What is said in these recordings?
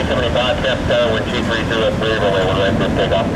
75, step down, wind 230, clear, runway 19, clear, take off.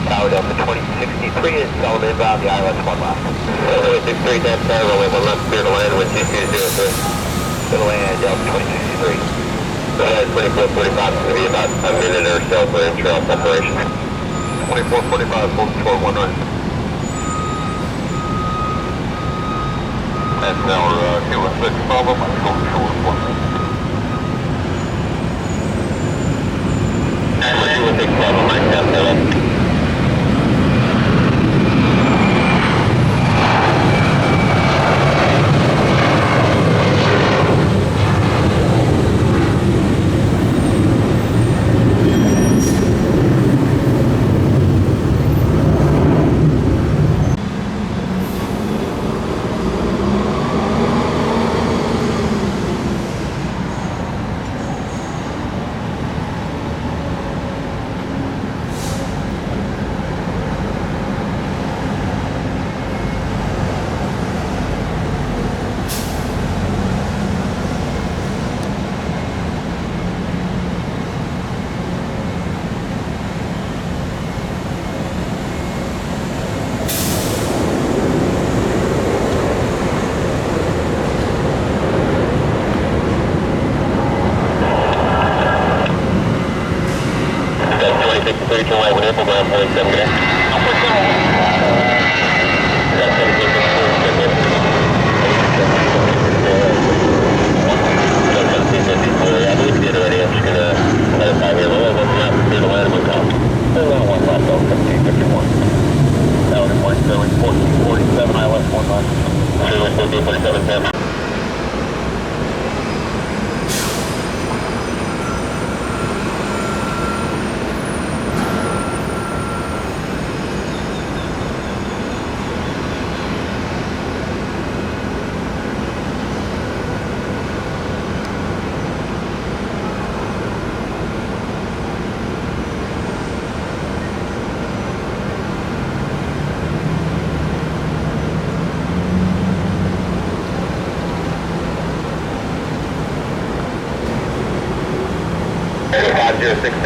Tower Delta 2063 is Solomon inbound, the ILS 1 left. 63, Delta Tower, runway 1 left, clear to land, wind 2203. Clear to land, Delta 2063. So that 2445 is going to be about a minute or so for intro separation. 2445, hold control 19. That's our Kilo 6 Bravo, hold control 19. And Kilo 6 Bravo, Mike, Delta.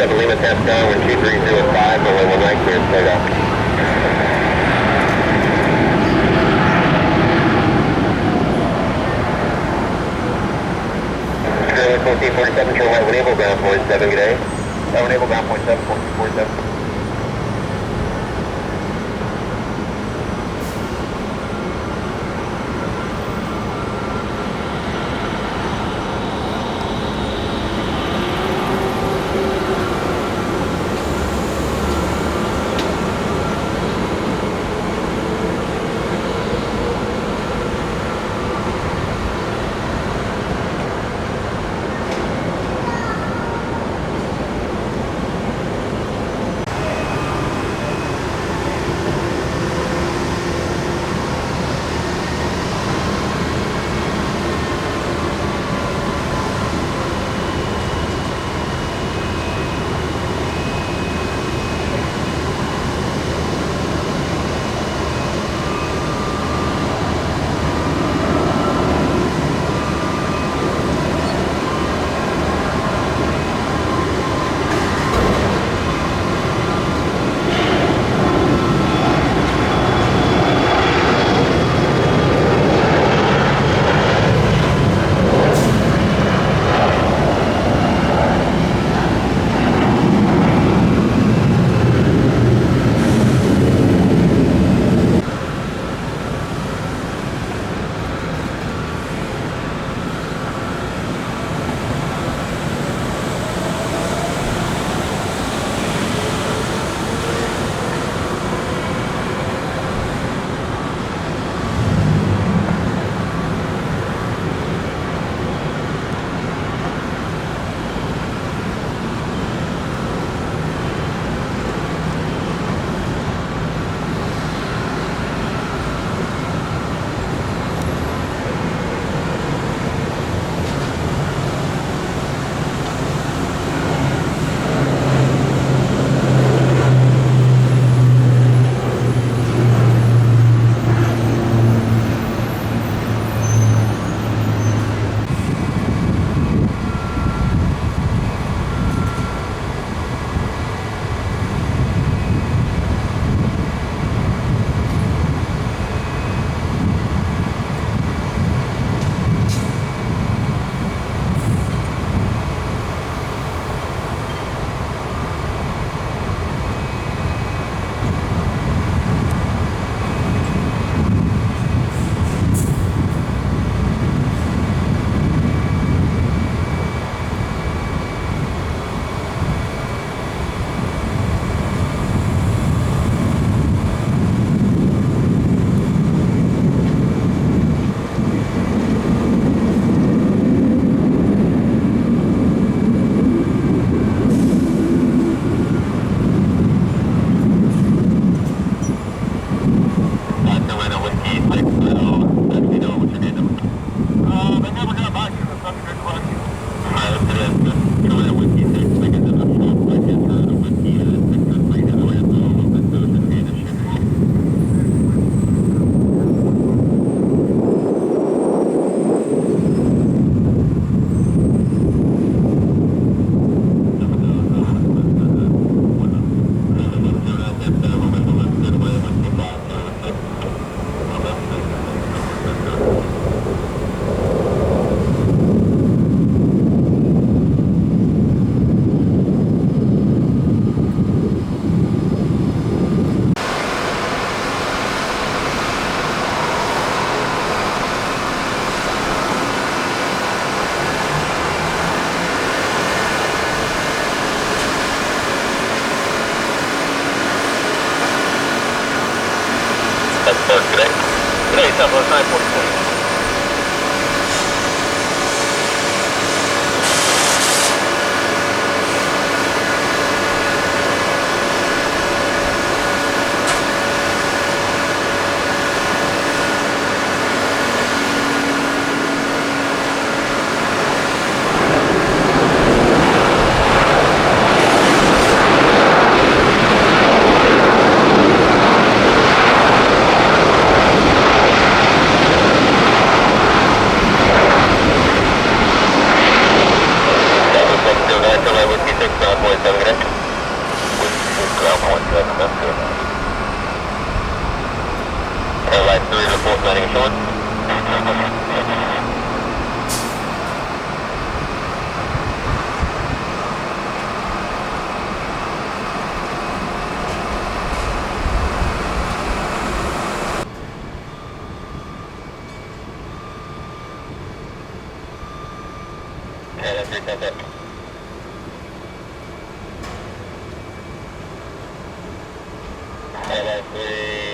Lima test down, wind 2305, runway 19, clear, take off. Currently 1447, turn right, enable ground point 7, good day. Enable ground point 7, 1447.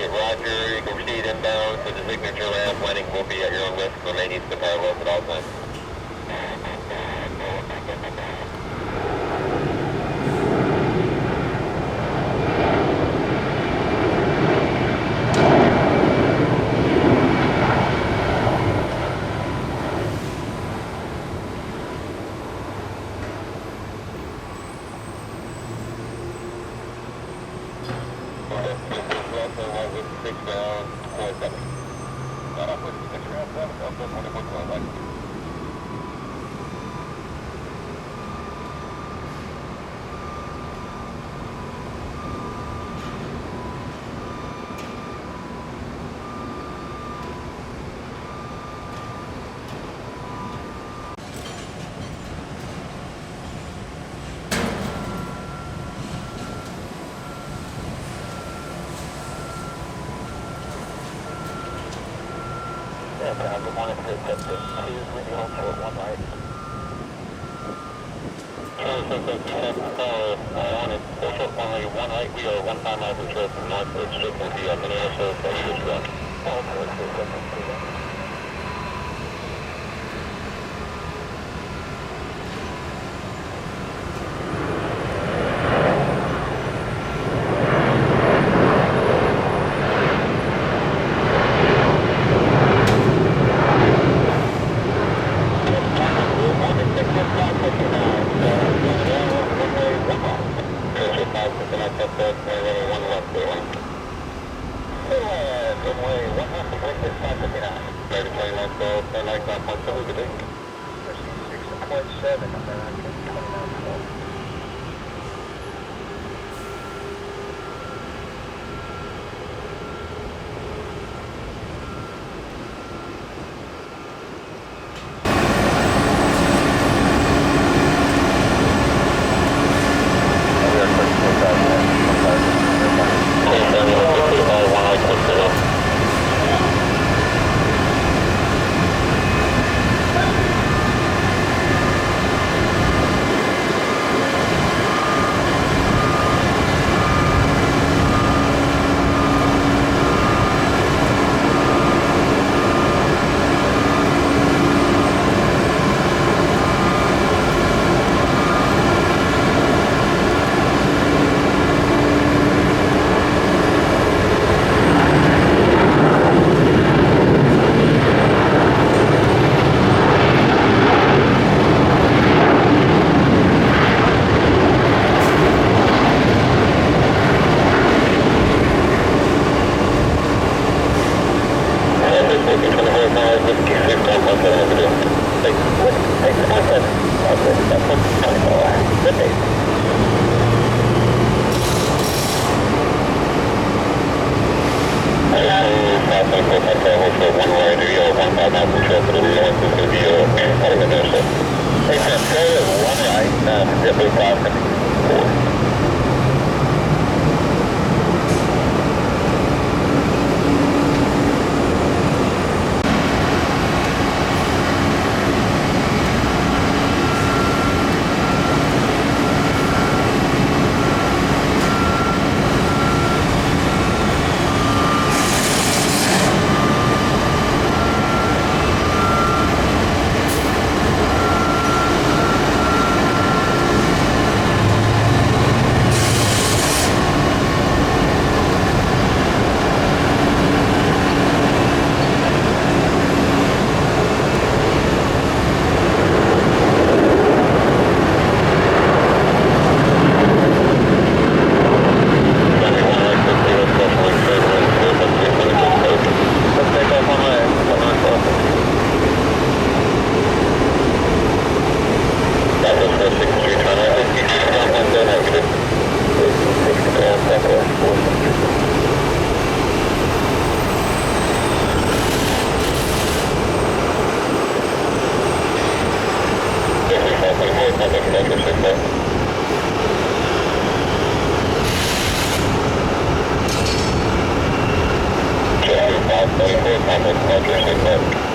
Roger, you can proceed inbound to the signature ramp. Landing will be at your own risk. Remain east of parallels at all times. Good morning, please set to 2 with your hold short 1 right. Morning, hold short 1 right, we are 1 5 miles control from north, it's just going to be up in the air, so it's Eagles run. All clear, please set to 2 right. contact Metro 6. Charlie 524, contact Metro 6.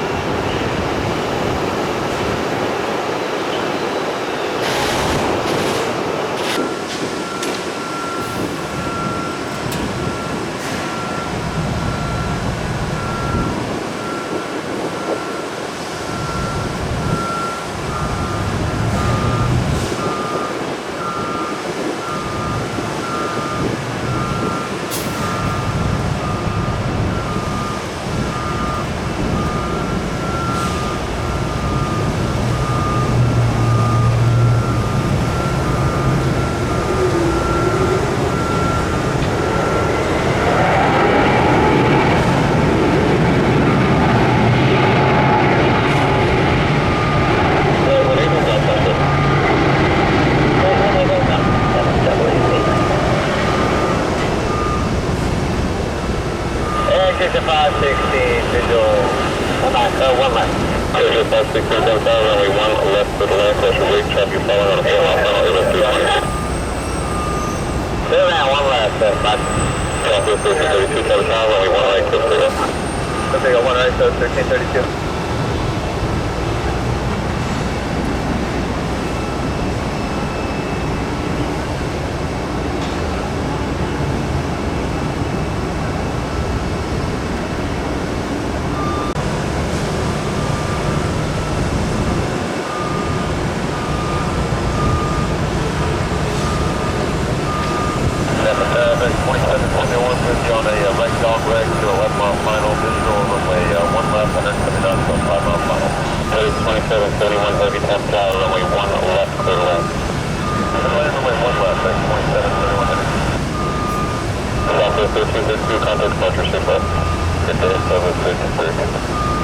Exit to 516, visual. One left. Exit 516, down runway 1 left for the land pressure rig traffic following on a 4 mile final, LS 220. Clear now, one left, 5. Traffic 1332, traffic tower, runway 1 right, clear clear. Let's go 1 right, so 1332. On a right dog reg to a 11 mile final, visual runway 1 left and then coming down to a 5 mile final. 2771 heavy temp tower, runway 1 left, clear left. Runway 1 left, 2771 heavy. Southwest 1332, contact departure 6 left. Good day, Southwest 1332.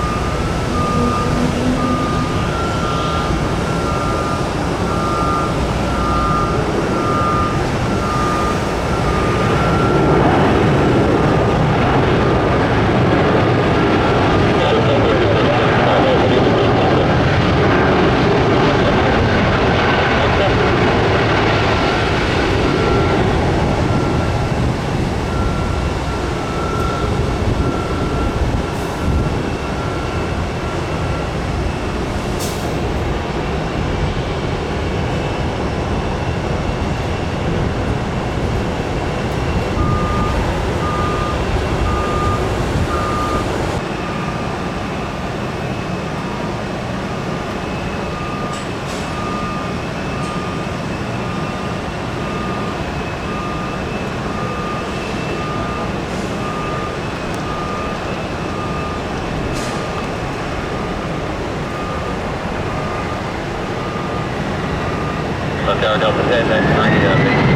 Delta 10, that's 90, American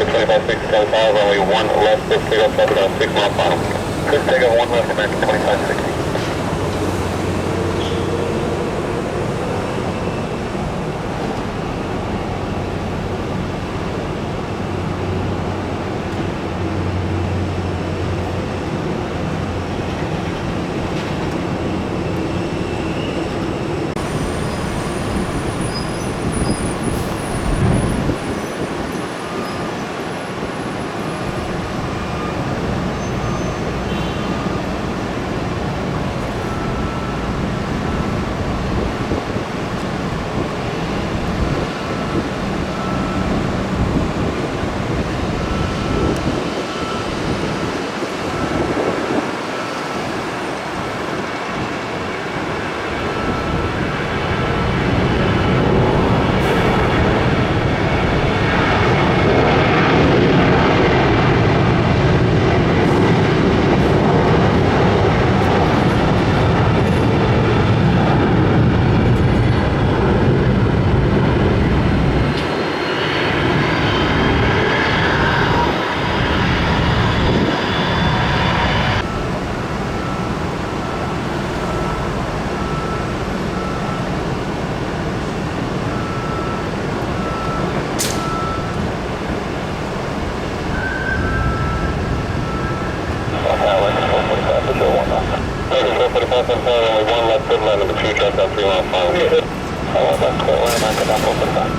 2560, runway 1 left, let's take off traffic on 6 mile final. Let's take off 1 left, American 2560. South and only one left good line of the two truck on 3 mile final. Oh, that's clear. Line back up open time.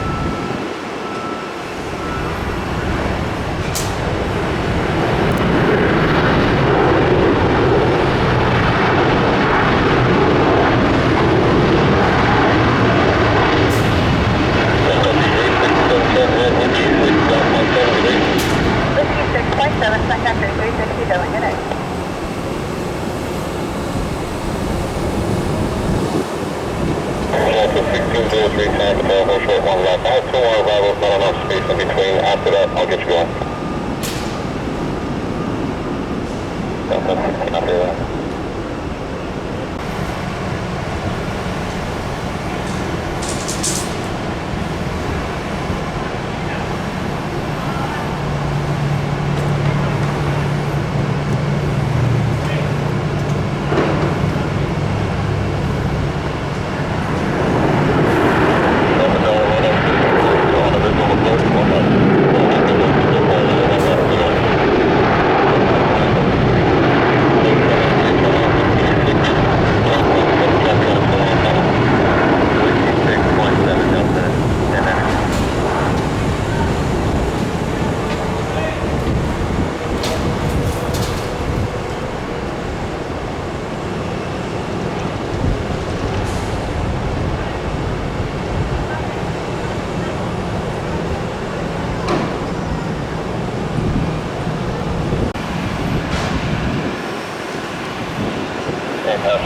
After that, I'll get you going. After that.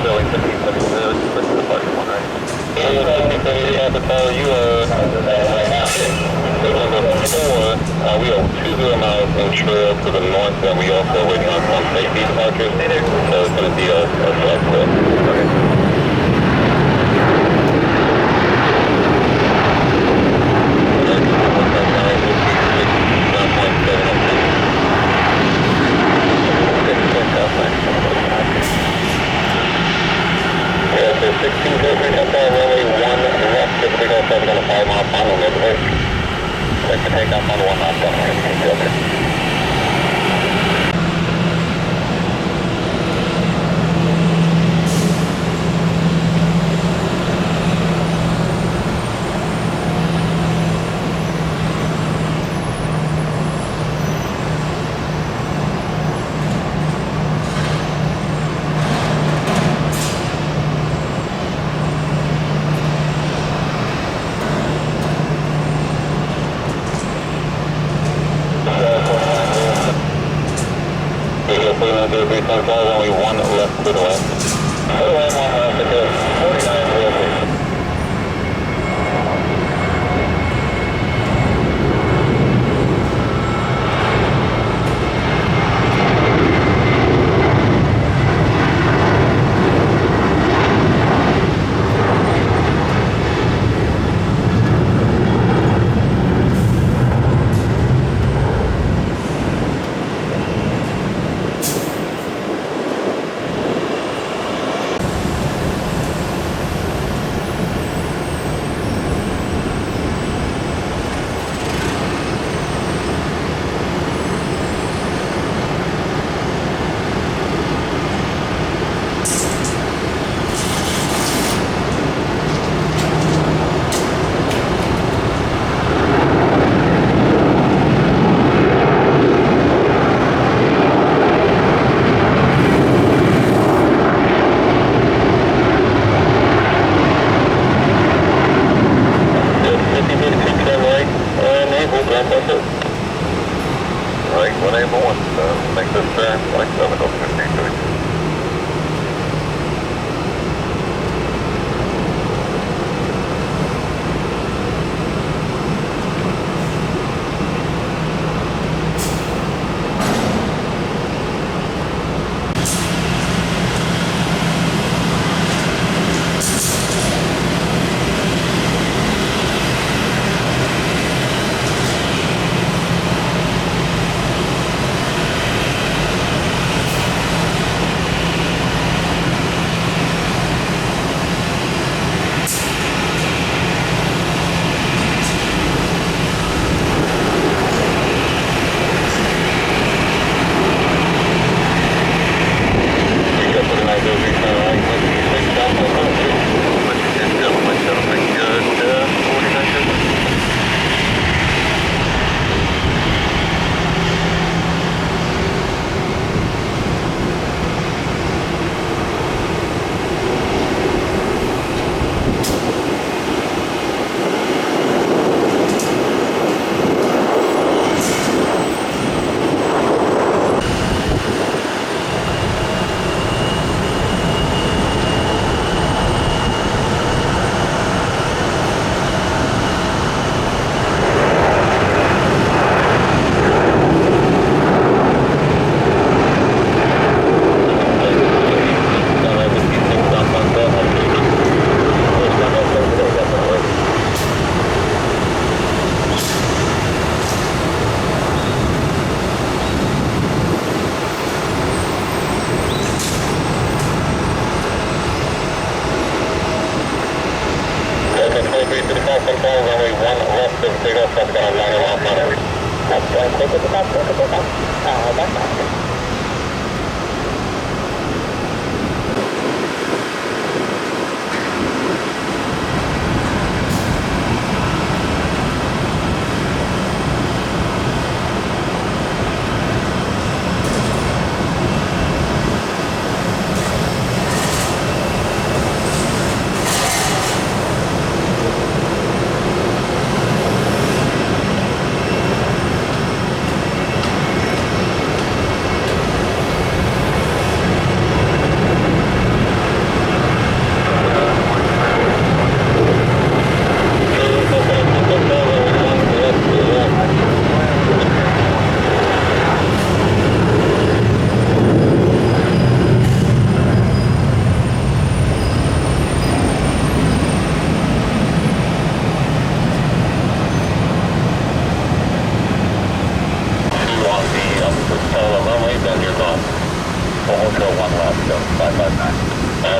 Filling 1576, this is the party one, right? You are right now. So number 4, we are 20 miles in trail to the north, and we also are waiting on some safety departures. So it's going to be a flight clip. Okay. Yeah, so 16 kilograms, that's all runway 1 left, typically goes on a 5 mile final neighborhood. They can take off on 1 mile final. Only 1 left to the left. To the left, 1 left, it goes 49 to the left.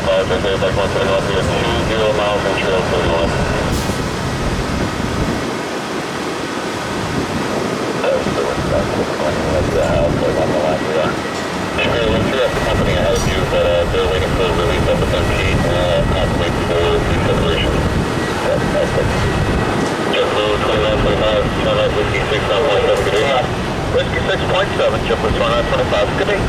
apologize. Everybody wants to know we have 20 miles from Trail 31. That's the house right on the line here. Sure, let's hear the company ahead of you, but they're waiting for a release of the 13 confirmation for separation. That's it. JetBlue 2925, turn right 56 on 17, good day. Whiskey 6.7, JetBlue 2925, good day.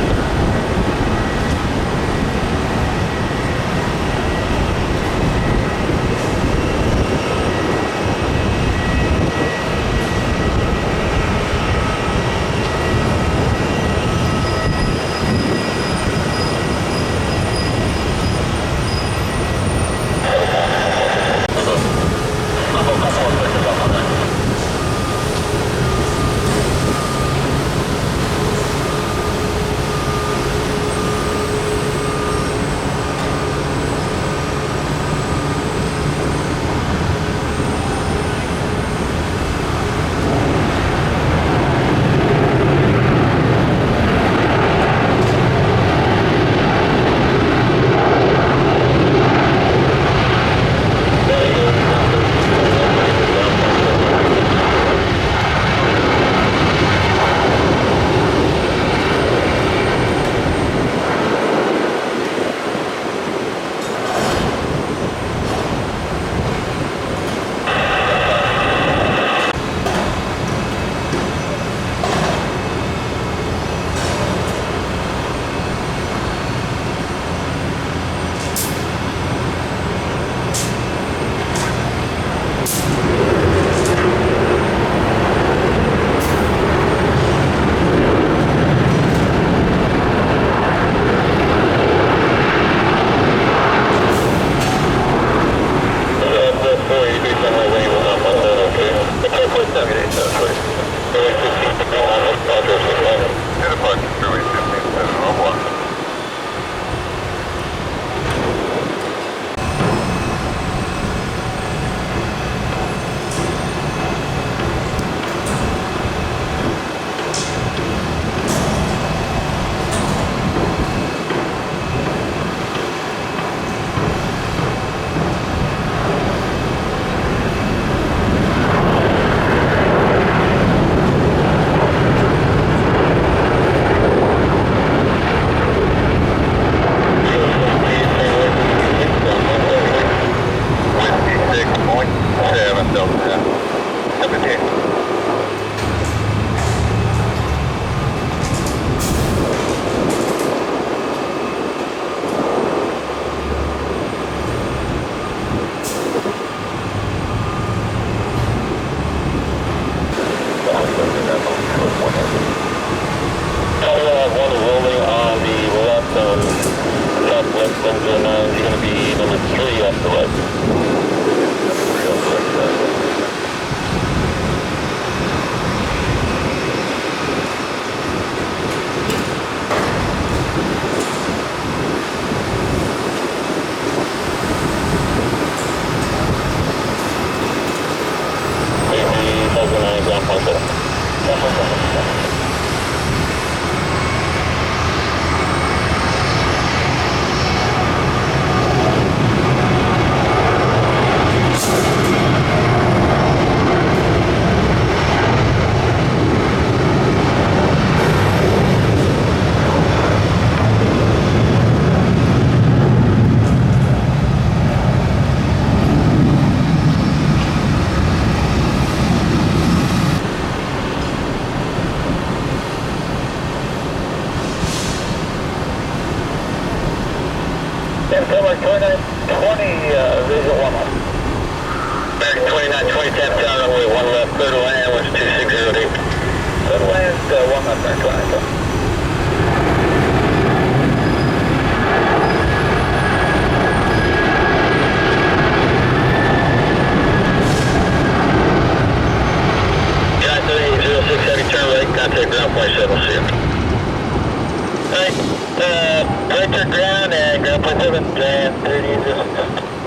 Denver 2920, visual 1 up. American 2920, tap down runway 1 left, clear to land, winds 2608. Clear to land, 1 left, American 2920. Turn right, contact ground point 7, see you. Alright, right to ground and ground point 7, and 30 distance.